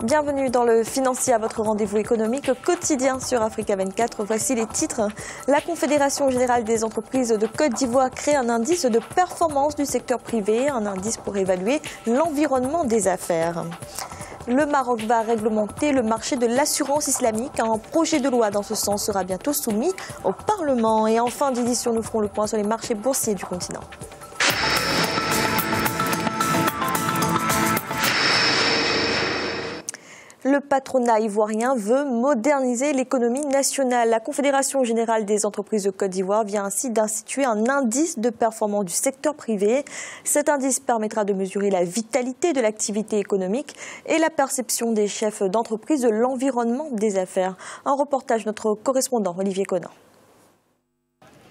Bienvenue dans le Financier, à votre rendez-vous économique quotidien sur Africa 24. Voici les titres. La Confédération générale des entreprises de Côte d'Ivoire crée un indice de performance du secteur privé, un indice pour évaluer l'environnement des affaires. Le Maroc va réglementer le marché de l'assurance islamique. Un projet de loi dans ce sens sera bientôt soumis au Parlement. Et en fin d'édition, nous ferons le point sur les marchés boursiers du continent. Le patronat ivoirien veut moderniser l'économie nationale. La Confédération générale des entreprises de Côte d'Ivoire vient ainsi d'instituer un indice de performance du secteur privé. Cet indice permettra de mesurer la vitalité de l'activité économique et la perception des chefs d'entreprise de l'environnement des affaires. Un reportage de notre correspondant Olivier Conan.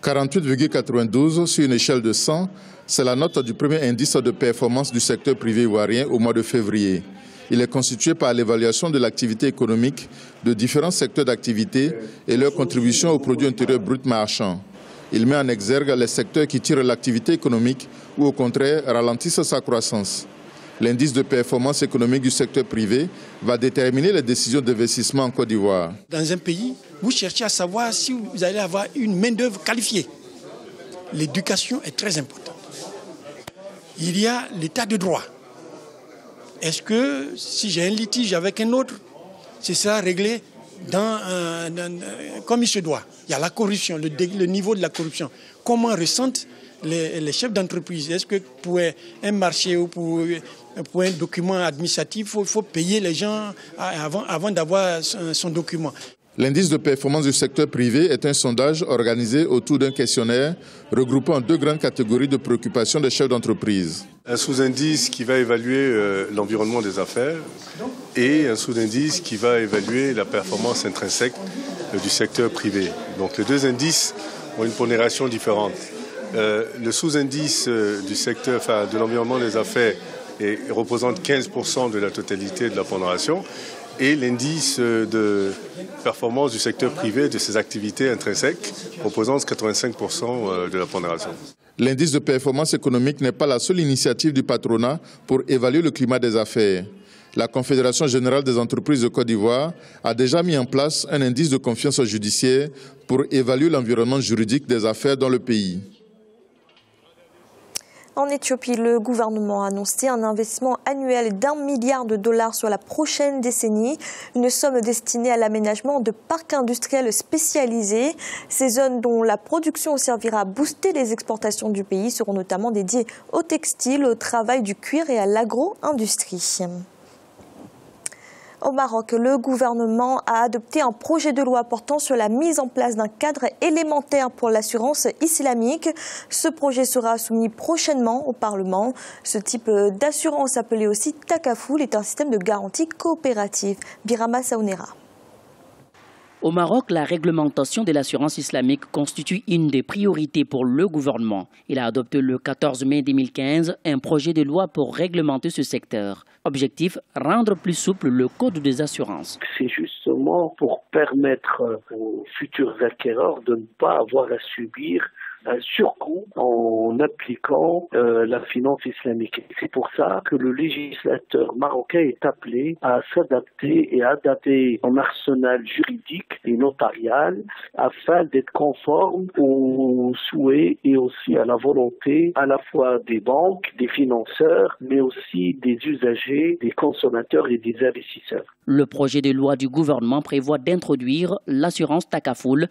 48,92 sur une échelle de 100, c'est la note du premier indice de performance du secteur privé ivoirien au mois de février. Il est constitué par l'évaluation de l'activité économique de différents secteurs d'activité et leur contribution au produit intérieur brut marchand. Il met en exergue les secteurs qui tirent l'activité économique ou au contraire ralentissent sa croissance. L'indice de performance économique du secteur privé va déterminer les décisions d'investissement en Côte d'Ivoire. Dans un pays, vous cherchez à savoir si vous allez avoir une main-d'œuvre qualifiée. L'éducation est très importante. Il y a l'état de droit. Est-ce que si j'ai un litige avec un autre, c'est ça réglé comme il se doit? Il y a la corruption, le niveau de la corruption. Comment ressentent les chefs d'entreprise? Est-ce que pour un marché ou pour un document administratif, il faut payer les gens avant d'avoir son document? L'indice de performance du secteur privé est un sondage organisé autour d'un questionnaire regroupant deux grandes catégories de préoccupations des chefs d'entreprise. Un sous-indice qui va évaluer l'environnement des affaires et un sous-indice qui va évaluer la performance intrinsèque du secteur privé. Donc les deux indices ont une pondération différente. Le sous-indice du secteur, de l'environnement des affaires représente 15% de la totalité de la pondération. Et l'indice de performance du secteur privé de ses activités intrinsèques représente 85% de la pondération. L'indice de performance économique n'est pas la seule initiative du patronat pour évaluer le climat des affaires. La Confédération générale des entreprises de Côte d'Ivoire a déjà mis en place un indice de confiance judiciaire pour évaluer l'environnement juridique des affaires dans le pays. En Éthiopie, le gouvernement a annoncé un investissement annuel d'1 milliard de dollars sur la prochaine décennie, une somme destinée à l'aménagement de parcs industriels spécialisés. Ces zones dont la production servira à booster les exportations du pays seront notamment dédiées au textile, au travail du cuir et à l'agro-industrie. Au Maroc, le gouvernement a adopté un projet de loi portant sur la mise en place d'un cadre élémentaire pour l'assurance islamique. Ce projet sera soumis prochainement au Parlement. Ce type d'assurance, appelé aussi Takafoul, est un système de garantie coopérative. Birama Saounera. Au Maroc, la réglementation de l'assurance islamique constitue une des priorités pour le gouvernement. Il a adopté le 14 mai 2015 un projet de loi pour réglementer ce secteur. Objectif, rendre plus souple le code des assurances. C'est justement pour permettre aux futurs acquéreurs de ne pas avoir à subir un surcoût en appliquant la finance islamique. C'est pour ça que le législateur marocain est appelé à s'adapter et à adapter son arsenal juridique et notarial afin d'être conforme aux souhaits et aussi à la volonté à la fois des banques, des financeurs, mais aussi des usagers, des consommateurs et des investisseurs. Le projet de loi du gouvernement prévoit d'introduire l'assurance Takafoul.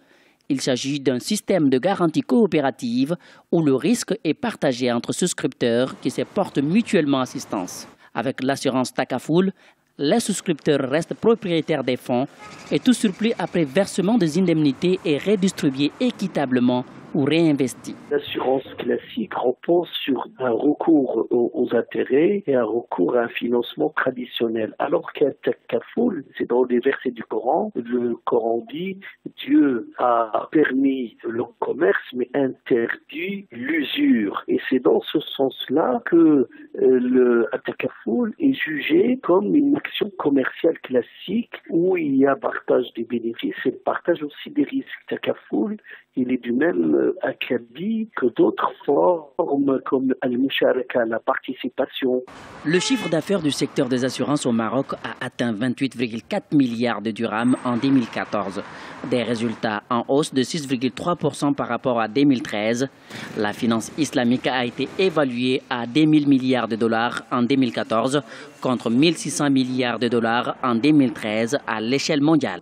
Il s'agit d'un système de garantie coopérative où le risque est partagé entre souscripteurs qui se portent mutuellement assistance. Avec l'assurance Takafoul, les souscripteurs restent propriétaires des fonds et tout surplus après versement des indemnités est redistribué équitablement ou réinvesti. L'assurance classique repose sur un recours aux intérêts et un recours à un financement traditionnel. Alors qu'un takafoul, c'est dans les versets du Coran, le Coran dit Dieu a permis le commerce mais interdit l'usure. Et c'est dans ce sens-là que le takafoul est jugé comme une action commerciale classique où il y a partage des bénéfices et partage aussi des risques. Takafoul il est du même acabit que d'autres formes comme al-musharaka, la participation. Le chiffre d'affaires du secteur des assurances au Maroc a atteint 28,4 milliards de dirhams en 2014. Des résultats en hausse de 6,3% par rapport à 2013. La finance islamique a été évaluée à 10 000 milliards de dollars en 2014 contre 1 600 milliards de dollars en 2013 à l'échelle mondiale.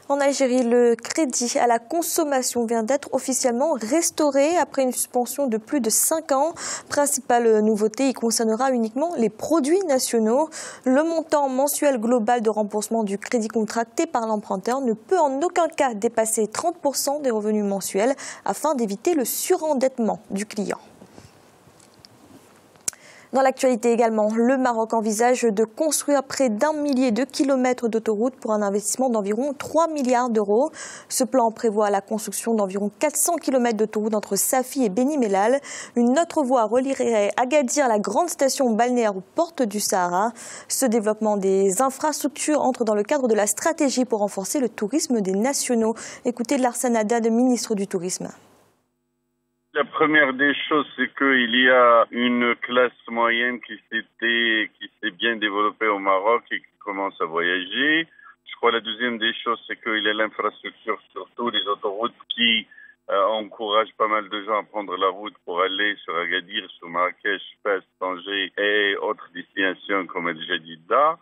En Algérie, le crédit à la consommation vient d'être officiellement restauré après une suspension de plus de 5 ans. Principale nouveauté, il concernera uniquement les produits nationaux. Le montant mensuel global de remboursement du crédit contracté par l'emprunteur ne peut en aucun cas dépasser 30% des revenus mensuels afin d'éviter le surendettement du client. Dans l'actualité également, le Maroc envisage de construire près d'1 millier de kilomètres d'autoroutes pour un investissement d'environ 3 milliards d'euros. Ce plan prévoit la construction d'environ 400 kilomètres d'autoroutes entre Safi et Beni Mellal. Une autre voie relierait Agadir, la grande station balnéaire aux portes du Sahara. Ce développement des infrastructures entre dans le cadre de la stratégie pour renforcer le tourisme des nationaux. Écoutez Larsane Haddad, ministre du Tourisme. La première des choses, c'est qu'il y a une classe moyenne qui s'est bien développée au Maroc et qui commence à voyager. Je crois la deuxième des choses, c'est qu'il y a l'infrastructure, surtout les autoroutes qui encouragent pas mal de gens à prendre la route pour aller sur Agadir, sur Marrakech, Fès, Tanger et autres destinations comme El Jadida.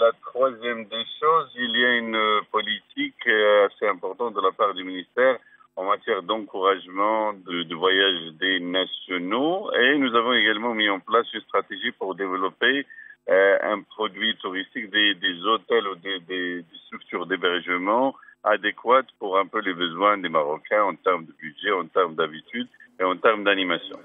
La troisième des choses, il y a une politique assez importante de la part du ministère en matière d'encouragement de voyage des nationaux, et nous avons également mis en place une stratégie pour développer un produit touristique, des hôtels ou des structures d'hébergement adéquates pour un peu les besoins des Marocains en termes de budget, en termes d'habitude et en termes d'animation.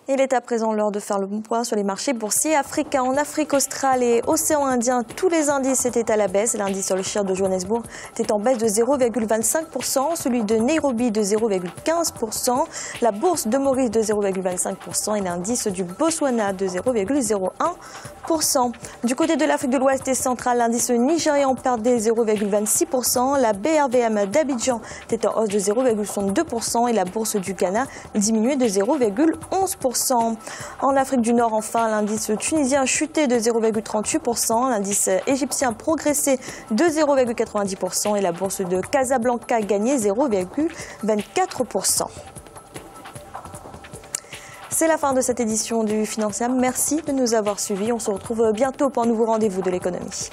Il est à présent l'heure de faire le bon point sur les marchés boursiers africains. En Afrique australe et océan Indien, tous les indices étaient à la baisse. L'indice sur le share de Johannesburg était en baisse de 0,25%, celui de Nairobi de 0,15%, la bourse de Maurice de 0,25% et l'indice du Botswana de 0,01%. Du côté de l'Afrique de l'Ouest et centrale, l'indice nigérian perdait 0,26%, la BRVM d'Abidjan était en hausse de 0,62% et la bourse du Ghana diminuait de 0,11%. En Afrique du Nord, enfin, l'indice tunisien chutait de 0,38%, l'indice égyptien progressait de 0,90% et la bourse de Casablanca gagnait 0,24%. C'est la fin de cette édition du Financiable. Merci de nous avoir suivis. On se retrouve bientôt pour un nouveau rendez-vous de l'économie.